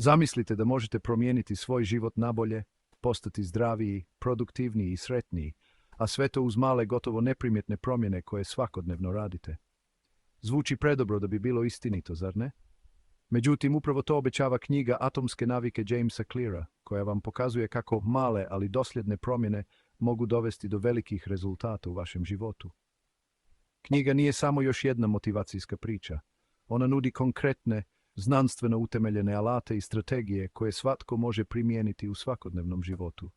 Zamislite da možete promijeniti svoj život nabolje, postati zdraviji, produktivniji i sretniji, a sve to uz male, gotovo neprimjetne promjene koje svakodnevno radite. Zvuči predobro da bi bilo istinito, zar ne? Međutim, upravo to obećava knjiga Atomske navike Jamesa Cleara, koja vam pokazuje kako male, ali dosljedne promjene mogu dovesti do velikih rezultata u vašem životu. Knjiga nije samo još jedna motivacijska priča. Ona nudi konkretne, znanstveno utemeljene alate i strategije koje svatko može primijeniti u svakodnevnom životu.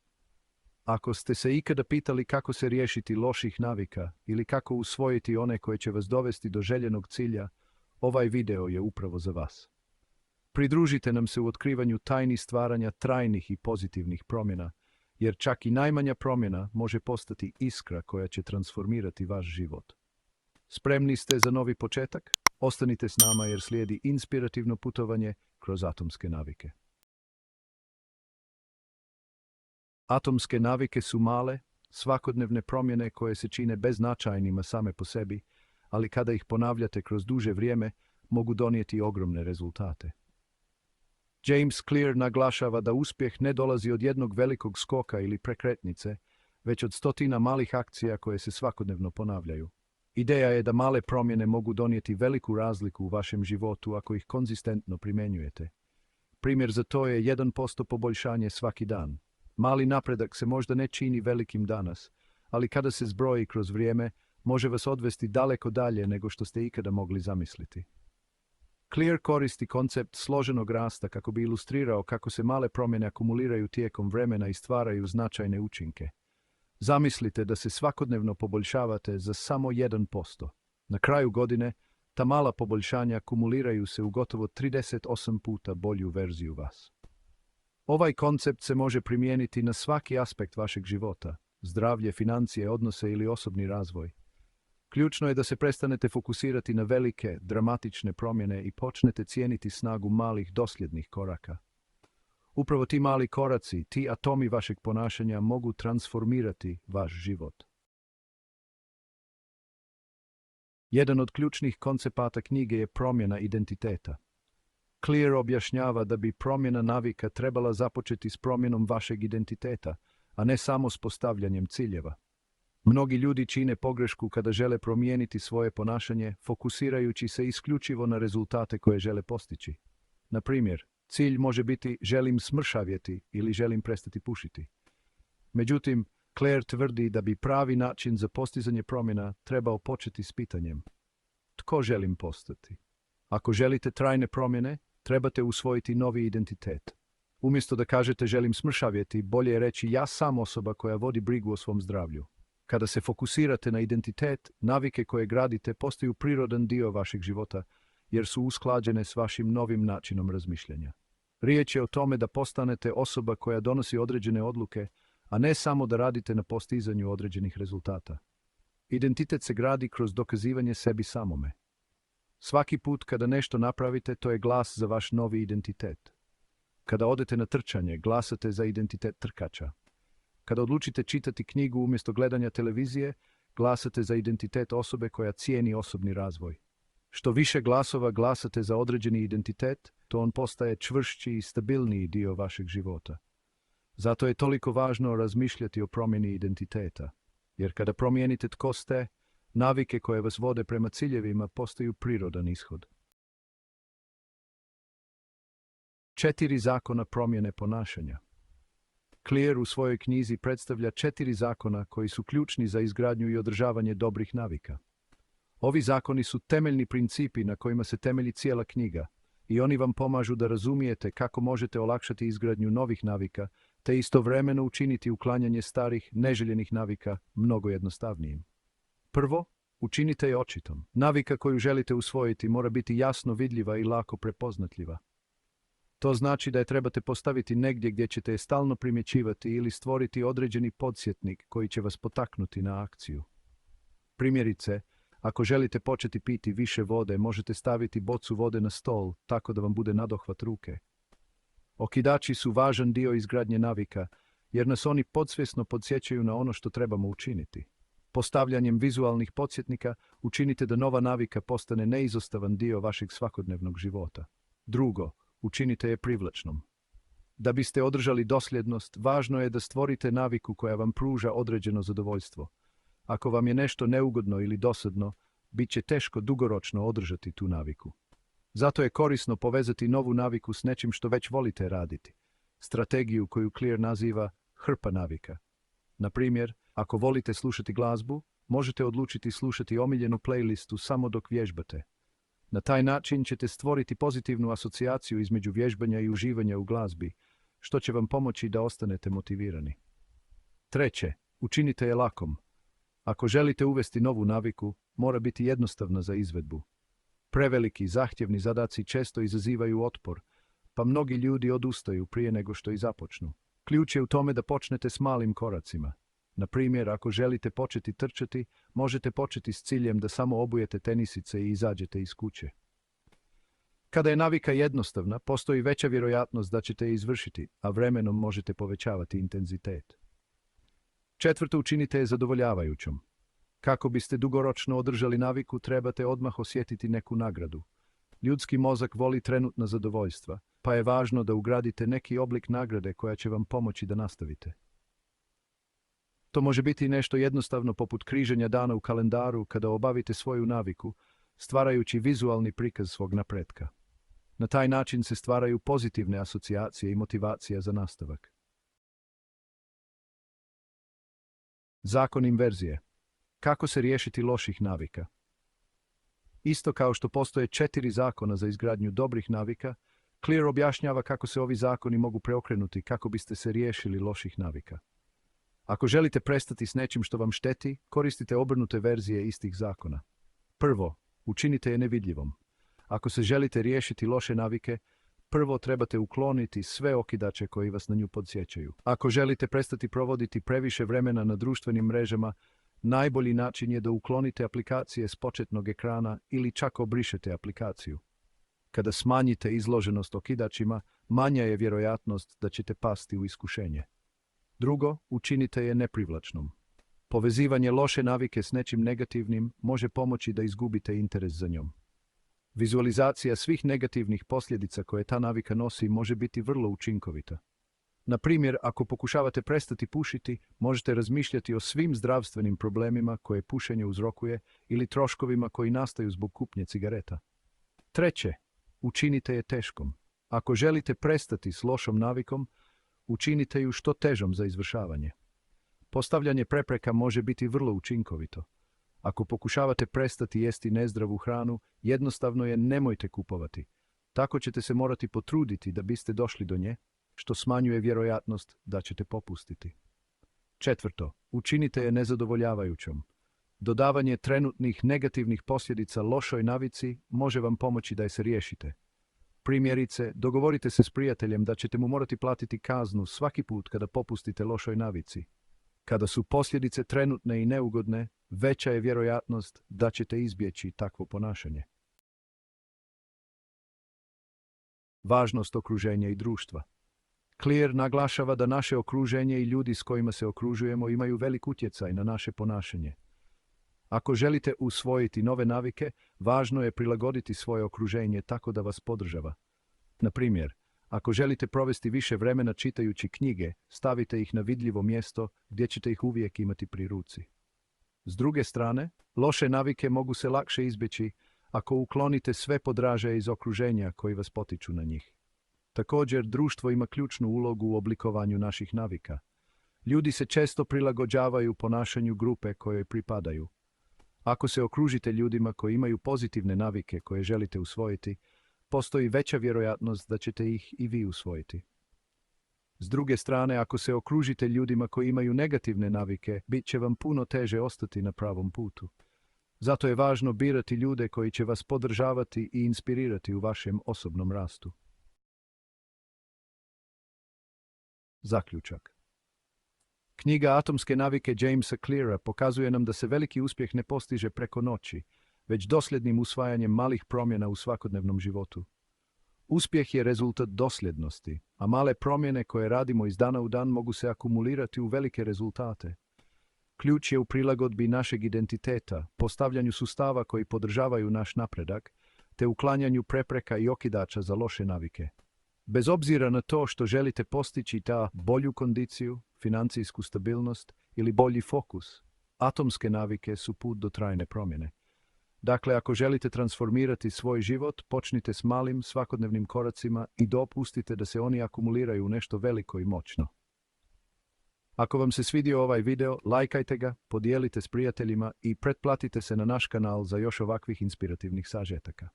Ako ste se ikada pitali kako se riješiti loših navika ili kako usvojiti one koje će vas dovesti do željenog cilja, ovaj video je upravo za vas. Pridružite nam se u otkrivanju tajni stvaranja trajnih i pozitivnih promjena, jer čak i najmanja promjena može postati iskra koja će transformirati vaš život. Spremni ste za novi početak? Ostanite s nama jer slijedi inspirativno putovanje kroz atomske navike. Atomske navike su male, svakodnevne promjene koje se čine beznačajnima same po sebi, ali kada ih ponavljate kroz duže vrijeme, mogu donijeti ogromne rezultate. James Clear naglašava da uspjeh ne dolazi od jednog velikog skoka ili prekretnice, već od stotina malih akcija koje se svakodnevno ponavljaju. Ideja je da male promjene mogu donijeti veliku razliku u vašem životu ako ih konzistentno primjenjujete. Primjer za to je 1% poboljšanje svaki dan. Mali napredak se možda ne čini velikim danas, ali kada se zbroji kroz vrijeme, može vas odvesti daleko dalje nego što ste ikada mogli zamisliti. Clear koristi koncept složenog rasta kako bi ilustrirao kako se male promjene akumuliraju tijekom vremena i stvaraju značajne učinke. Zamislite da se svakodnevno poboljšavate za samo 1%. Na kraju godine, ta mala poboljšanja akumuliraju se u gotovo 38 puta bolju verziju vas. Ovaj koncept se može primijeniti na svaki aspekt vašeg života, zdravlje, financije, odnose ili osobni razvoj. Ključno je da se prestanete fokusirati na velike, dramatične promjene i počnete cijeniti snagu malih, dosljednih koraka. Upravo ti mali koraci, ti atomi vašeg ponašanja mogu transformirati vaš život. Jedan od ključnih koncepata knjige je promjena identiteta. Clear objašnjava da bi promjena navika trebala započeti s promjenom vašeg identiteta, a ne samo s postavljanjem ciljeva. Mnogi ljudi čine pogrešku kada žele promijeniti svoje ponašanje, fokusirajući se isključivo na rezultate koje žele postići. Na primjer, cilj može biti želim smršavjeti ili želim prestati pušiti. Međutim, Clear tvrdi da bi pravi način za postizanje promjena trebao početi s pitanjem: tko želim postati? Ako želite trajne promjene, trebate usvojiti novi identitet. Umjesto da kažete želim smršavjeti, bolje je reći ja sam osoba koja vodi brigu o svom zdravlju. Kada se fokusirate na identitet, navike koje gradite postaju prirodan dio vašeg života, jer su usklađene s vašim novim načinom razmišljanja. Riječ je o tome da postanete osoba koja donosi određene odluke, a ne samo da radite na postizanju određenih rezultata. Identitet se gradi kroz dokazivanje sebi samome. Svaki put kada nešto napravite, to je glas za vaš novi identitet. Kada odete na trčanje, glasate za identitet trkača. Kada odlučite čitati knjigu umjesto gledanja televizije, glasate za identitet osobe koja cijeni osobni razvoj. Što više glasova glasate za određeni identitet, to on postaje čvršći i stabilniji dio vašeg života. Zato je toliko važno razmišljati o promjeni identiteta, jer kada promijenite tko ste, navike koje vas vode prema ciljevima postaju prirodan ishod. 4 zakona promjene ponašanja. Clear u svojoj knjizi predstavlja 4 zakona koji su ključni za izgradnju i održavanje dobrih navika. Ovi zakoni su temeljni principi na kojima se temelji cijela knjiga i oni vam pomažu da razumijete kako možete olakšati izgradnju novih navika te istovremeno učiniti uklanjanje starih, neželjenih navika mnogo jednostavnijim. Prvo, učinite je očitom. Navika koju želite usvojiti mora biti jasno vidljiva i lako prepoznatljiva. To znači da je trebate postaviti negdje gdje ćete je stalno primjećivati ili stvoriti određeni podsjetnik koji će vas potaknuti na akciju. Primjerice, ako želite početi piti više vode, možete staviti bocu vode na stol tako da vam bude nadohvat ruke. Okidači su važan dio izgradnje navika, jer nas oni podsvjesno podsjećaju na ono što trebamo učiniti. Postavljanjem vizualnih podsjetnika učinite da nova navika postane neizostavan dio vašeg svakodnevnog života. Drugo, učinite je privlačnom. Da biste održali dosljednost, važno je da stvorite naviku koja vam pruža određeno zadovoljstvo. Ako vam je nešto neugodno ili dosadno, bit će teško dugoročno održati tu naviku. Zato je korisno povezati novu naviku s nečim što već volite raditi. Strategiju koju Clear naziva hrpa navika. Na primjer, ako volite slušati glazbu, možete odlučiti slušati omiljenu playlistu samo dok vježbate. Na taj način ćete stvoriti pozitivnu asocijaciju između vježbanja i uživanja u glazbi, što će vam pomoći da ostanete motivirani. Treće, učinite je lakom. Ako želite uvesti novu naviku, mora biti jednostavna za izvedbu. Preveliki, zahtjevni zadaci često izazivaju otpor, pa mnogi ljudi odustaju prije nego što i započnu. Ključ je u tome da počnete s malim koracima. Na primjer, ako želite početi trčati, možete početi s ciljem da samo obujete tenisice i izađete iz kuće. Kada je navika jednostavna, postoji veća vjerojatnost da ćete je izvršiti, a vremenom možete povećavati intenzitet. Četvrto, učinite je zadovoljavajućom. Kako biste dugoročno održali naviku, trebate odmah osjetiti neku nagradu. Ljudski mozak voli trenutna zadovoljstva, pa je važno da ugradite neki oblik nagrade koja će vam pomoći da nastavite. To može biti nešto jednostavno poput križanja dana u kalendaru kada obavite svoju naviku, stvarajući vizualni prikaz svog napretka. Na taj način se stvaraju pozitivne asocijacije i motivacija za nastavak. Zakon inverzije. Kako se riješiti loših navika? Isto kao što postoje 4 zakona za izgradnju dobrih navika, Clear objašnjava kako se ovi zakoni mogu preokrenuti kako biste se riješili loših navika. Ako želite prestati s nečim što vam šteti, koristite obrnute verzije istih zakona. Prvo, učinite je nevidljivom. Ako se želite riješiti loše navike, prvo trebate ukloniti sve okidače koji vas na nju podsjećaju. Ako želite prestati provoditi previše vremena na društvenim mrežama, najbolji način je da uklonite aplikacije s početnog ekrana ili čak obrišete aplikaciju. Kada smanjite izloženost okidačima, manja je vjerojatnost da ćete pasti u iskušenje. Drugo, učinite je neprivlačnom. Povezivanje loše navike s nečim negativnim može pomoći da izgubite interes za njom. Vizualizacija svih negativnih posljedica koje ta navika nosi može biti vrlo učinkovita. Na primjer, ako pokušavate prestati pušiti, možete razmišljati o svim zdravstvenim problemima koje pušenje uzrokuje ili troškovima koji nastaju zbog kupnje cigareta. Treće, učinite je teškom. Ako želite prestati s lošom navikom, učinite ju što težom za izvršavanje. Postavljanje prepreka može biti vrlo učinkovito. Ako pokušavate prestati jesti nezdravu hranu, jednostavno je nemojte kupovati. Tako ćete se morati potruditi da biste došli do nje, što smanjuje vjerojatnost da ćete popustiti. Četvrto, učinite je nezadovoljavajućom. Dodavanje trenutnih negativnih posljedica lošoj navici može vam pomoći da je se riješite. Primjerice, dogovorite se s prijateljem da ćete mu morati platiti kaznu svaki put kada popustite lošoj navici. Kada su posljedice trenutne i neugodne, veća je vjerojatnost da ćete izbjeći takvo ponašanje. Važnost okruženja i društva. Clear naglašava da naše okruženje i ljudi s kojima se okružujemo imaju velik utjecaj na naše ponašanje. Ako želite usvojiti nove navike, važno je prilagoditi svoje okruženje tako da vas podržava. Na primjer, ako želite provesti više vremena čitajući knjige, stavite ih na vidljivo mjesto gdje ćete ih uvijek imati pri ruci. S druge strane, loše navike mogu se lakše izbjeći ako uklonite sve podražaje iz okruženja koji vas potiču na njih. Također, društvo ima ključnu ulogu u oblikovanju naših navika. Ljudi se često prilagođavaju ponašanju grupe kojoj pripadaju. Ako se okružite ljudima koji imaju pozitivne navike koje želite usvojiti, postoji veća vjerojatnost da ćete ih i vi usvojiti. S druge strane, ako se okružite ljudima koji imaju negativne navike, bit će vam puno teže ostati na pravom putu. Zato je važno birati ljude koji će vas podržavati i inspirirati u vašem osobnom rastu. Zaključak. Knjiga Atomske navike Jamesa Cleara pokazuje nam da se veliki uspjeh ne postiže preko noći, već dosljednim usvajanjem malih promjena u svakodnevnom životu. Uspjeh je rezultat dosljednosti, a male promjene koje radimo iz dana u dan mogu se akumulirati u velike rezultate. Ključ je u prilagodbi našeg identiteta, postavljanju sustava koji podržavaju naš napredak, te uklanjanju prepreka i okidača za loše navike. Bez obzira na to što želite postići ta bolju kondiciju, financijsku stabilnost ili bolji fokus, atomske navike su put do trajne promjene. Dakle, ako želite transformirati svoj život, počnite s malim svakodnevnim koracima i dopustite da se oni akumuliraju u nešto veliko i moćno. Ako vam se svidio ovaj video, lajkajte ga, podijelite s prijateljima i pretplatite se na naš kanal za još ovakvih inspirativnih sažetaka.